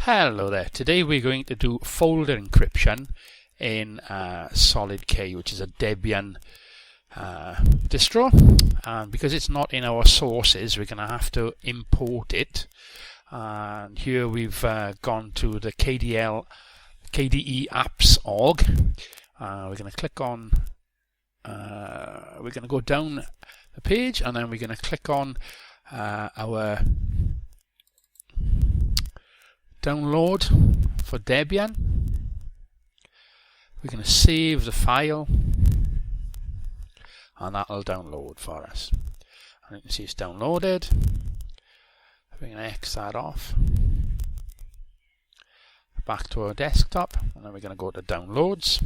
Hello there. Today we're going to do folder encryption in Solid K, which is a Debian distro, and because it's not in our sources we're going to have to import it. And here we've gone to the KDE apps org. We're going to click on we're going to go down the page, and then we're going to click on our download for Debian. We're going to save the file, and that'll download for us. And you can see it's downloaded. We're going to X that off. Back to our desktop, and then we're going to go to Downloads.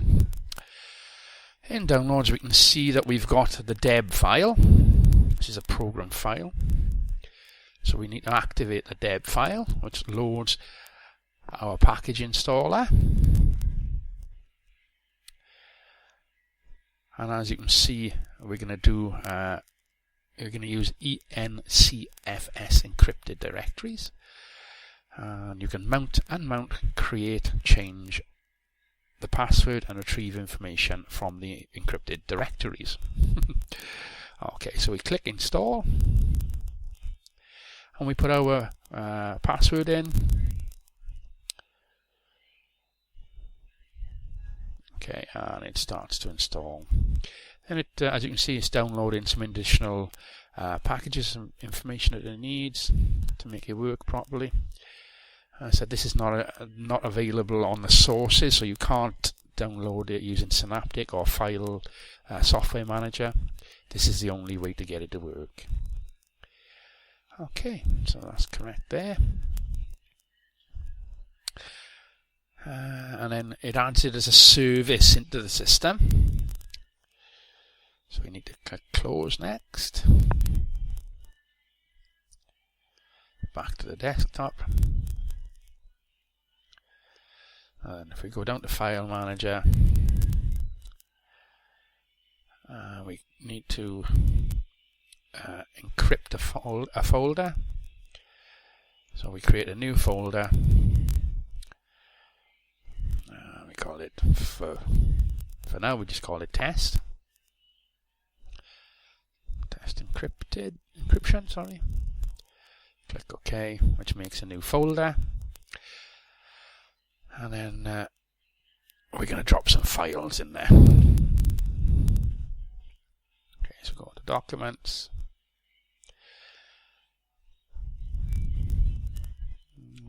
In Downloads we can see that we've got the deb file, which is a program file. So we need to activate the deb file, which loads our package installer. And as you can see, we're going to do we're going to use ENCFS encrypted directories, and you can mount, unmount, create, change the password and retrieve information from the encrypted directories. Okay, so we click install and we put our password in. Okay, and it starts to install. And it, as you can see, it's downloading some additional packages, some information that it needs to make it work properly. I said this is not available on the sources, so you can't download it using Synaptic or File Software Manager. This is the only way to get it to work. Okay, so that's correct there. And then it adds it as a service into the system. So we need to click close next. Back to the desktop. And if we go down to File Manager, we need to encrypt a folder. So we create a new folder. We call it, for now we just call it test encryption, sorry. Click OK, which makes a new folder. And then we're going to drop some files in there. Okay, so go to Documents.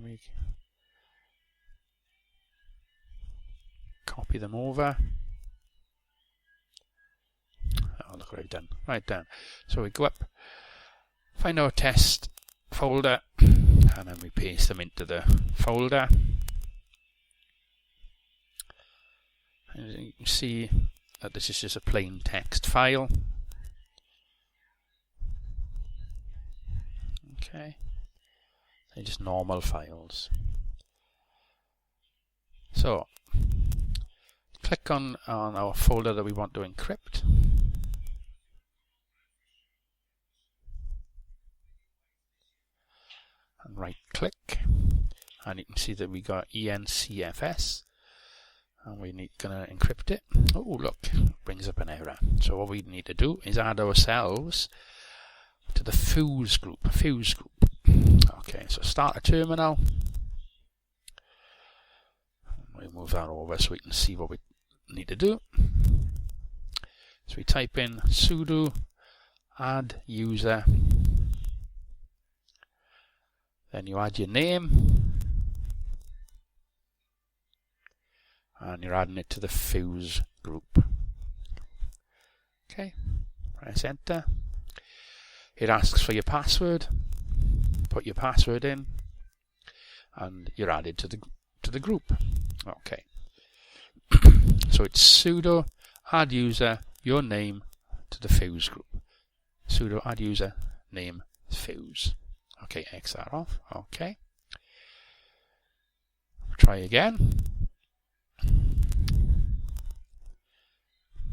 We copy them over. Oh, look what I've done. Right down. So we go up, find our test folder, and then we paste them into the folder. And you can see that this is just a plain text file. Okay, they're just normal files. So click on our folder that we want to encrypt. And right click, and you can see that we got ENCFS. And we're going to encrypt it. Oh, look, it brings up an error. So what we need to do is add ourselves to the fuse group. Okay, so start a terminal. We'll move that over so we can see what we need to do. So we type in sudo add user. Then you add your name. And you're adding it to the fuse group. Okay, press enter. It asks for your password. Put your password in, and you're added to the group. Okay. So it's sudo add user your name to the fuse group. Sudo add user name fuse. Okay, X that off. Okay. Try again.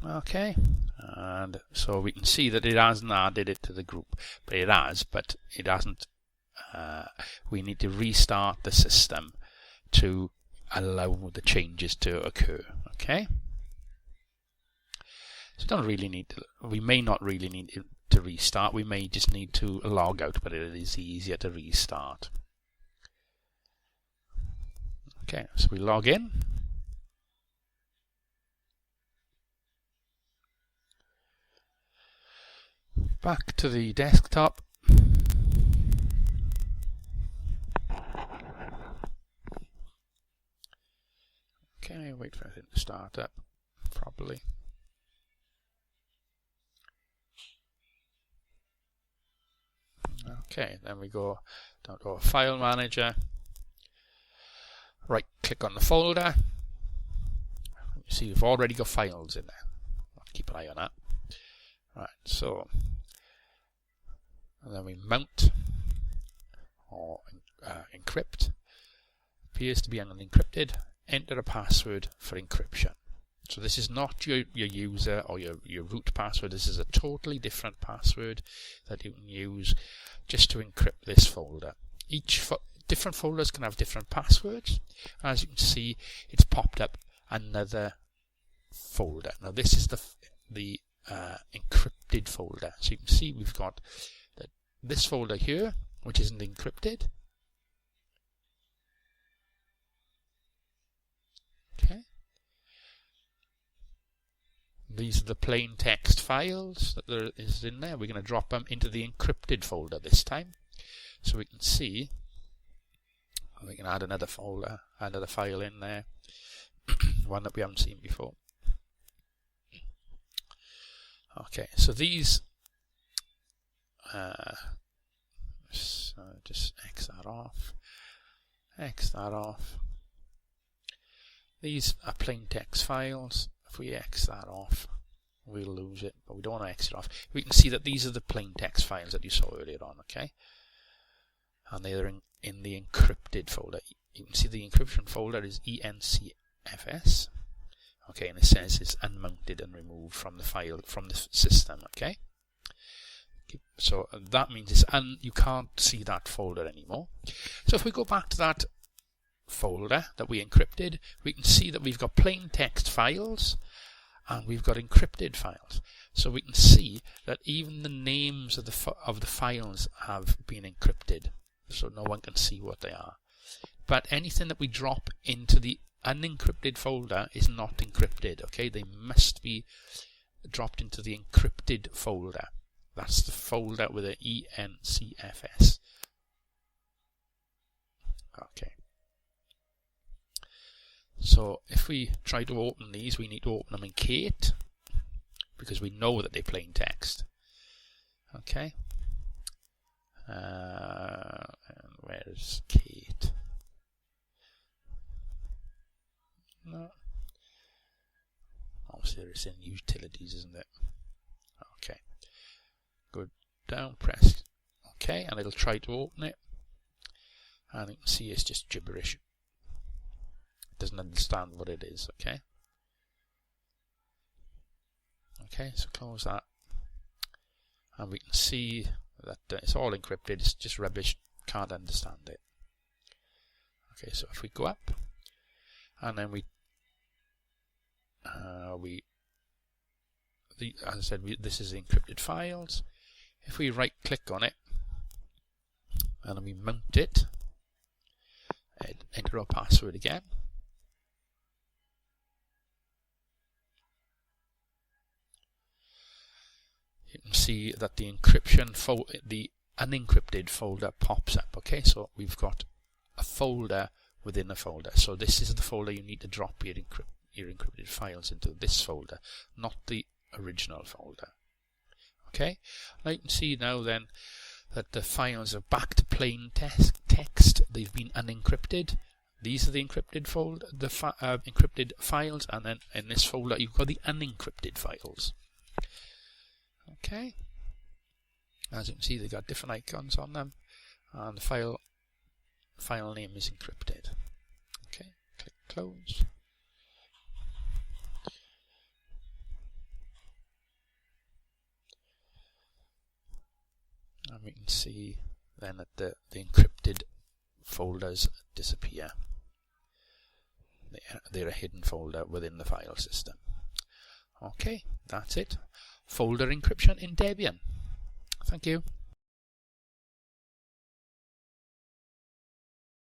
Okay, and so we can see that it hasn't added it to the group, but it has, but it hasn't. We need to restart the system to allow the changes to occur. Okay. So we may not really need to restart. We may just need to log out, but it is easier to restart. Okay, so we log in. Back to the desktop. Okay, wait for it to start up properly. Okay, then we go down to our file manager. Right click on the folder. You see we've already got files in there. I'll keep an eye on that. Right, so and then we mount or encrypt. Appears to be unencrypted. Enter a password for encryption. So this is not your user or your root password. This is a totally different password that you can use just to encrypt this folder. Different folders can have different passwords. As you can see, it's popped up another folder. Now this is the encrypted folder. So you can see we've got this folder here, which isn't encrypted. Okay. These are the plain text files that there is in there. We're going to drop them into the encrypted folder this time. So we can see, we can add another folder, another file in there, one that we haven't seen before. Okay, so these, just X that off, X that off. These are plain text files. If we X that off, we'll lose it, but we don't want to X it off. We can see that these are the plain text files that you saw earlier on, okay? And they are in the encrypted folder. You can see the encryption folder is ENCFS. Okay, and it says it's unmounted and removed from the file, from the system, okay? So that means you can't see that folder anymore. So if we go back to that folder that we encrypted, we can see that we've got plain text files and we've got encrypted files. So we can see that even the names of the files have been encrypted, so no one can see what they are. But anything that we drop into the unencrypted folder is not encrypted. Okay, they must be dropped into the encrypted folder. That's the folder with an ENCFS. Okay. So if we try to open these, we need to open them in Kate because we know that they're plain text. Okay. And where's Kate? No. Obviously it's in utilities, isn't it? Okay. Go down, press OK, and it'll try to open it. And you can see it's just gibberish. It doesn't understand what it is, okay? Okay, so close that. And we can see that it's all encrypted, it's just rubbish, can't understand it. Okay, so if we go up, and then as I said, this is encrypted files. If we right click on it, and then we mount it, enter our password again. You can see that the the unencrypted folder pops up. Okay, so we've got a folder within a folder. So this is the folder you need to drop your encrypted files into. This folder, not the original folder. Okay, now you can see now then that the files are back to plain text. They've been unencrypted. These are the encrypted folder, encrypted files, and then in this folder you've got the unencrypted files. Okay, as you can see, they've got different icons on them, and the file name is encrypted. Okay, click close. And we can see then that the encrypted folders disappear. they're a hidden folder within the file system. Okay, that's it. Folder encryption in Debian. Thank you.